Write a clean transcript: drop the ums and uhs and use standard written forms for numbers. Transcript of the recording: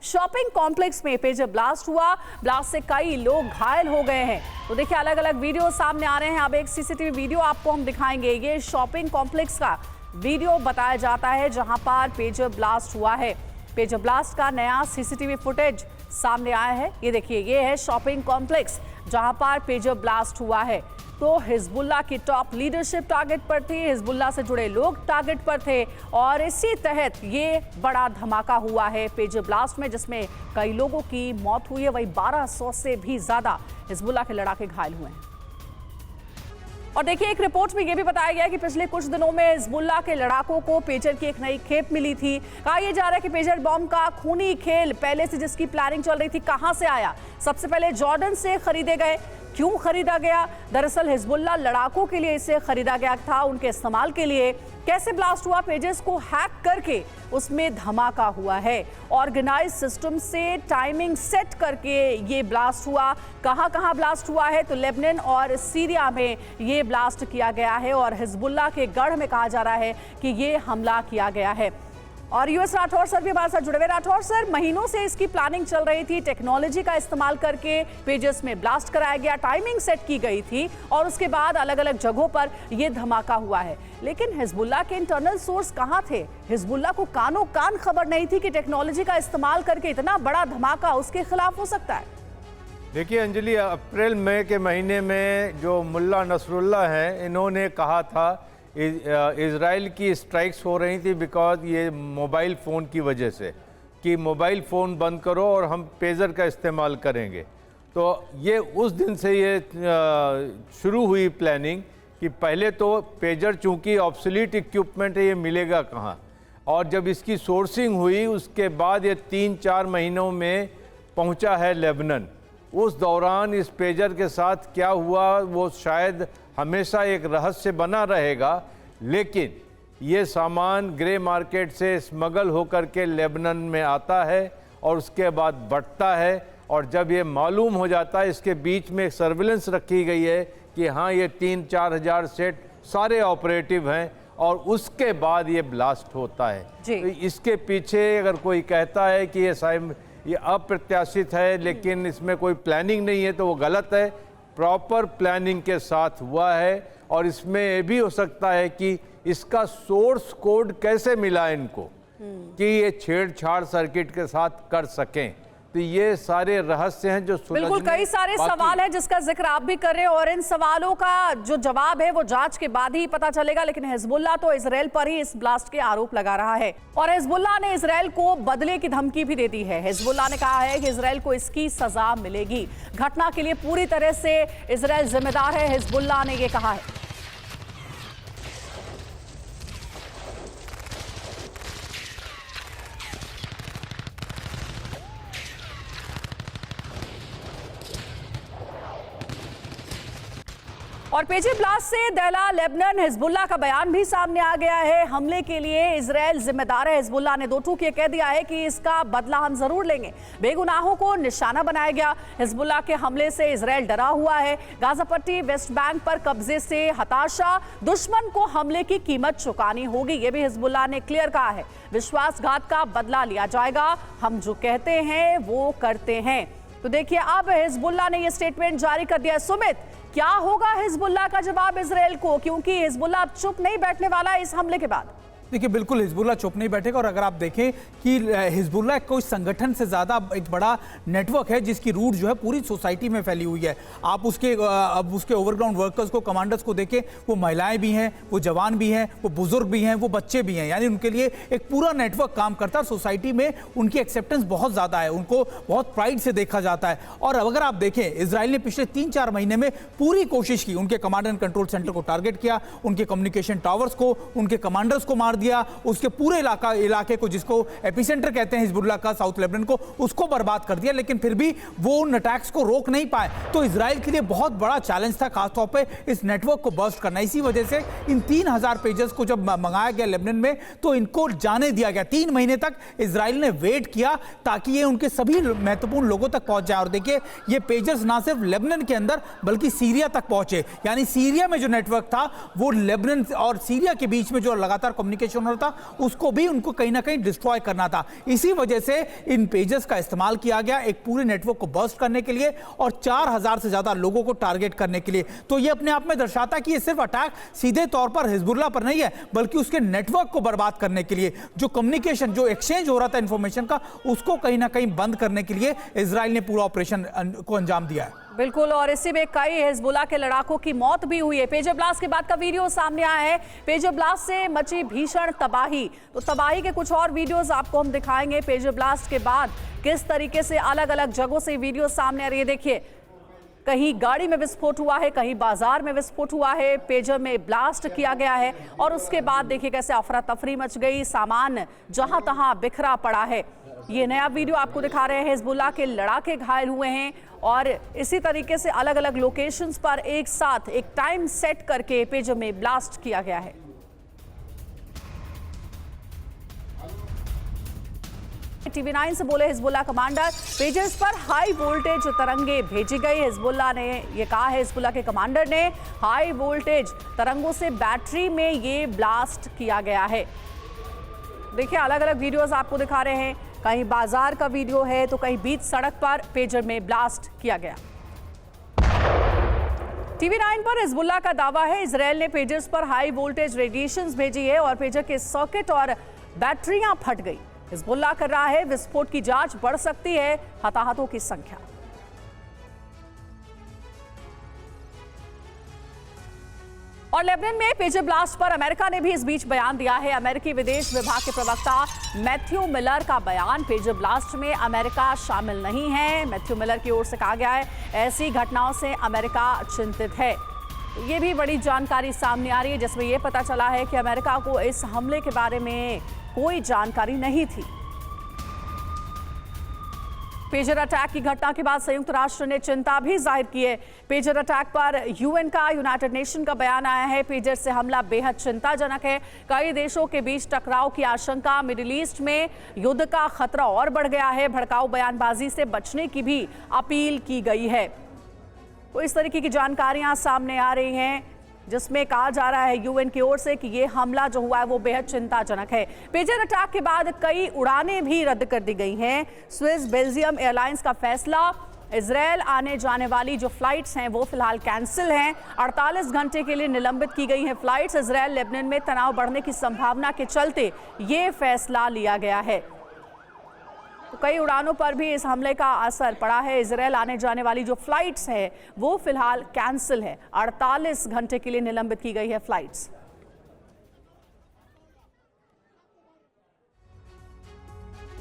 Shopping complex में pager blast हुआ। Blast से कई लोग घायल हो गए हैं। तो देखिए अलग अलग वीडियो सामने आ रहे हैं। अब एक सीसीटीवी वीडियो आपको हम दिखाएंगे। ये शॉपिंग कॉम्प्लेक्स का वीडियो बताया जाता है जहां पर पेजर ब्लास्ट हुआ है। पेजर ब्लास्ट का नया सीसीटीवी फुटेज सामने आया है। ये देखिए, ये है शॉपिंग कॉम्प्लेक्स जहां पर पेजर ब्लास्ट हुआ है। तो हिजबुल्लाह की टॉप लीडरशिप टारगेट पर थी, हिजबुल्लाह से जुड़े लोग टारगेट पर थे और इसी तहत ये बड़ा धमाका हुआ है पेजर ब्लास्ट में, जिसमें कई लोगों की मौत हुई है। वहीं 1200 से भी ज्यादा हिजबुल्लाह के लड़ाके घायल हुए हैं। और देखिए, एक रिपोर्ट में यह भी बताया गया कि पिछले कुछ दिनों में हिजबुल्लाह के लड़ाकों को पेजर की एक नई खेप मिली थी। कहा यह जा रहा है कि पेजर बॉम्ब का खूनी खेल पहले से जिसकी प्लानिंग चल रही थी, कहां से आया? सबसे पहले जॉर्डन से खरीदे गए। क्यों खरीदा गया? दरअसल हिजबुल्लाह लड़ाकों के लिए इसे खरीदा गया था, उनके इस्तेमाल के लिए। कैसे ब्लास्ट हुआ? पेजेस को हैक करके उसमें धमाका हुआ है। ऑर्गेनाइज सिस्टम से टाइमिंग सेट करके ये ब्लास्ट हुआ। कहां कहां ब्लास्ट हुआ है? तो लेबनान और सीरिया में ये ब्लास्ट किया गया है और हिजबुल्लाह के गढ़ में कहा जा रहा है कि ये हमला किया गया है। और यूएस राठौर सर भी हमारे साथ जुड़े हुए। राठौर सर, महीनों से इसकी प्लानिंग चल रही थी, टेक्नोलॉजी का इस्तेमाल करके पेजेस में ब्लास्ट कराया गया, टाइमिंग सेट की गई थी और उसके बाद अलग अलग जगहों पर यह धमाका हुआ है। लेकिन हिजबुल्लाह के इंटरनल सोर्स कहां थे? हिजबुल्लाह को कानों कान खबर नहीं थी कि टेक्नोलॉजी का इस्तेमाल करके इतना बड़ा धमाका उसके खिलाफ हो सकता है। देखिए अंजलि, अप्रैल मई के महीने में जो मुल्ला नसरुल्लाह हैं, इन्होंने कहा था इज़राइल की स्ट्राइक्स हो रही थी बिकॉज ये मोबाइल फ़ोन की वजह से, कि मोबाइल फ़ोन बंद करो और हम पेजर का इस्तेमाल करेंगे। तो ये उस दिन से ये शुरू हुई प्लानिंग कि पहले तो पेजर चूँकि ऑब्सोलीट इक्विपमेंट है, ये मिलेगा कहाँ। और जब इसकी सोर्सिंग हुई उसके बाद ये 3-4 महीनों में पहुँचा है लेबनान। उस दौरान इस पेजर के साथ क्या हुआ वो शायद हमेशा एक रहस्य बना रहेगा, लेकिन ये सामान ग्रे मार्केट से स्मगल होकर के लेबनान में आता है और उसके बाद बढ़ता है। और जब ये मालूम हो जाता है, इसके बीच में सर्विलेंस रखी गई है कि हाँ ये 3-4 हज़ार सेट सारे ऑपरेटिव हैं और उसके बाद ये ब्लास्ट होता है। तो इसके पीछे अगर कोई कहता है कि ये अप्रत्याशित है लेकिन इसमें कोई प्लानिंग नहीं है, तो वो गलत है। प्रॉपर प्लानिंग के साथ हुआ है और इसमें ये भी हो सकता है कि इसका सोर्स कोड कैसे मिला इनको कि ये छेड़छाड़ सर्किट के साथ कर सकें। तो ये सारे रहस्य हैं जो बिल्कुल कई सारे सवाल हैं जिसका जिक्र आप भी कर रहे हो और इन सवालों का जो जवाब है वो जांच के बाद ही पता चलेगा। लेकिन हिजबुल्लाह तो इजराइल पर ही इस ब्लास्ट के आरोप लगा रहा है और हिजबुल्लाह ने इजराइल को बदले की धमकी भी दे दी है। हिजबुल्लाह ने कहा है कि इजराइल को इसकी सजा मिलेगी। घटना के लिए पूरी तरह से इजराइल जिम्मेदार है, हिजबुल्लाह ने यह कहा है। और पेजर ब्लास्ट से दहला लेबनान हिजबुल्लाह का बयान भी सामने आ गया है। हमले के लिए इजराइल जिम्मेदार है। हिजबुल्लाह ने दो टूक ये कह दिया है कि इसका बदला हम जरूर लेंगे। बेगुनाहों को निशाना बनाया गया। हिजबुल्लाह के हमले से इजराइल डरा हुआ है। गाजा पट्टी वेस्ट बैंक पर कब्जे से हताशा, दुश्मन को हमले की कीमत चुकानी होगी, ये भी हिजबुल्लाह ने क्लियर कहा है। विश्वासघात का बदला लिया जाएगा, हम जो कहते हैं वो करते हैं। तो देखिए अब हिजबुल्लाह ने ये स्टेटमेंट जारी कर दिया। सुमित, क्या होगा हिजबुल्लाह का जवाब इजराइल को, क्योंकि हिजबुल्लाह अब चुप नहीं बैठने वाला है इस हमले के बाद? देखिए बिल्कुल हिजबुल्लाह चुप नहीं बैठेगा और अगर आप देखें कि हिजबुल्लाह कोई संगठन से ज़्यादा एक बड़ा नेटवर्क है जिसकी रूट जो है पूरी सोसाइटी में फैली हुई है। आप अब उसके ओवरग्राउंड वर्कर्स को, कमांडर्स को देखें, वो महिलाएं भी हैं, वो जवान भी हैं, वो बुजुर्ग भी हैं, वो बच्चे भी हैं, यानी उनके लिए एक पूरा नेटवर्क काम करता है। सोसाइटी में उनकी एक्सेप्टेंस बहुत ज़्यादा है, उनको बहुत प्राइड से देखा जाता है। और अगर आप देखें इसराइल ने पिछले 3-4 महीने में पूरी कोशिश की, उनके कमांड एंड कंट्रोल सेंटर को टारगेट किया, उनके कम्युनिकेशन टावर्स को, उनके कमांडर्स को मार दिया, उसके पूरे इलाके को जिसको एपिसेंटर कहते हैं हिजबुल्लाह का, साउथ लेबनान को, उसको बर्बाद कर दिया। लेकिन फिर भी वो उन अटैक्स को रोक नहीं पाए। तो इजराइल के लिए बहुत बड़ा चैलेंज था खासतौर पे इस नेटवर्क को बर्स्ट करना। इसी वजह से इन 3000 पेजेस को जब मंगाया गया लेबनान में तो इनको जाने दिया गया। 3 महीने तक इजराइल ने वेट किया ताकि ये उनके सभी महत्वपूर्ण लोगों तक पहुंच जाए। और देखिए ये पेजेस ना सिर्फ लेबनान के अंदर बल्कि सीरिया तक पहुंचे, यानी सीरिया में जो नेटवर्क था वो लेबनान और सीरिया के बीच में जो लगातार कम्युनिकेशन कम्युनिकेशन हो रहा था उसको भी उनको कहीं ना कहीं डिस्ट्रॉय करना था। इसी वजह से इन पेजेस का इस्तेमाल किया गया एक पूरे नेटवर्क को बर्स्ट करने के लिए और 4000 से ज्यादा लोगों को टारगेट करने के लिए। तो ये अपने आप में दर्शाता है कि ये सिर्फ अटैक सीधे तौर पर हिजबुल्लाह पर नहीं है, बल्कि उसके नेटवर्क को बर्बाद करने के लिए, जो कम्युनिकेशन, जो एक्सचेंज हो रहा था इंफॉर्मेशन का, उसको कहीं ना कहीं बंद करने के लिए इजराइल ने पूरा ऑपरेशन को अंजाम दिया है। बिल्कुल, और इसी में कई हिजबुल्लाह के लड़ाकों की मौत भी हुई है। पेजर ब्लास्ट के बाद का वीडियो सामने आया है। पेजर ब्लास्ट से मची भीषण तबाही, तो तबाही के कुछ और वीडियोस आपको हम दिखाएंगे। पेजर ब्लास्ट के बाद किस तरीके से अलग अलग जगहों से वीडियो सामने आ रही है। देखिए, कहीं गाड़ी में विस्फोट हुआ है, कहीं बाजार में विस्फोट हुआ है, पेजर में ब्लास्ट किया गया है और उसके बाद देखिए कैसे अफरा तफरी मच गई, सामान जहां तहां बिखरा पड़ा है। ये नया वीडियो आपको दिखा रहे हैं। हिजबुल्लाह के लड़ाके घायल हुए हैं और इसी तरीके से अलग अलग लोकेशंस पर एक साथ एक टाइम सेट करके पेजर में ब्लास्ट किया गया है। TV9 से बोले हिजबुल्लाह कमांडर, पेजर्स पर हाई वोल्टेज तरंगे भेजी गई। हिजबुल्लाह ने ये कहा है, हिजबुल्लाह के कमांडर ने, हाई वोल्टेज तरंगों से बैटरी में ये ब्लास्ट किया गया है। देखिए, अलग अलग वीडियोस आपको दिखा रहे हैं। कहीं बाजार का वीडियो है तो कहीं बीच सड़क पर पेजर में ब्लास्ट किया गया। TV9 पर हिजबुल्लाह का दावा है, इजराइल ने पेजर्स पर हाई वोल्टेज रेडिएशंस भेजी है और पेजर के सर्किट और बैटरियां फट गई। हिजबुल्लाह कर रहा है विस्फोट की जांच बढ़ सकती है, हताहतों की संख्या। और लेबनान में पेजर ब्लास्ट पर अमेरिका ने भी इस बीच बयान दिया है। अमेरिकी विदेश विभाग के प्रवक्ता मैथ्यू मिलर का बयान, पेजर ब्लास्ट में अमेरिका शामिल नहीं है। मैथ्यू मिलर की ओर से कहा गया है, ऐसी घटनाओं से अमेरिका चिंतित है। ये भी बड़ी जानकारी सामने आ रही है जिसमें यह पता चला है कि अमेरिका को इस हमले के बारे में कोई जानकारी नहीं थी। पेजर अटैक की घटना के बाद संयुक्त राष्ट्र ने चिंता भी जाहिर की है। पेजर अटैक पर यूएन का, यूनाइटेड नेशन का बयान आया है। पेजर से हमला बेहद चिंताजनक है। कई देशों के बीच टकराव की आशंका, मिडिल ईस्ट में युद्ध का खतरा और बढ़ गया है। भड़काऊ बयानबाजी से बचने की भी अपील की गई है। तो इस तरीके की जानकारियां सामने आ रही हैं जिसमें कहा जा रहा है यूएन की ओर से कि ये हमला जो हुआ है वो बेहद चिंताजनक है। पेजर अटैक के बाद कई उड़ानें भी रद्द कर दी गई हैं। स्विस बेल्जियम एयरलाइंस का फैसला, इजराइल आने जाने वाली जो फ्लाइट्स हैं वो फिलहाल कैंसिल हैं। 48 घंटे के लिए निलंबित की गई हैं फ्लाइट्स। इजराइल लेबनान में तनाव बढ़ने की संभावना के चलते ये फैसला लिया गया है। तो कई उड़ानों पर भी इस हमले का असर पड़ा है। इजराइल आने जाने वाली जो फ्लाइट्स है वो फिलहाल कैंसिल है। 48 घंटे के लिए निलंबित की गई है फ्लाइट्स।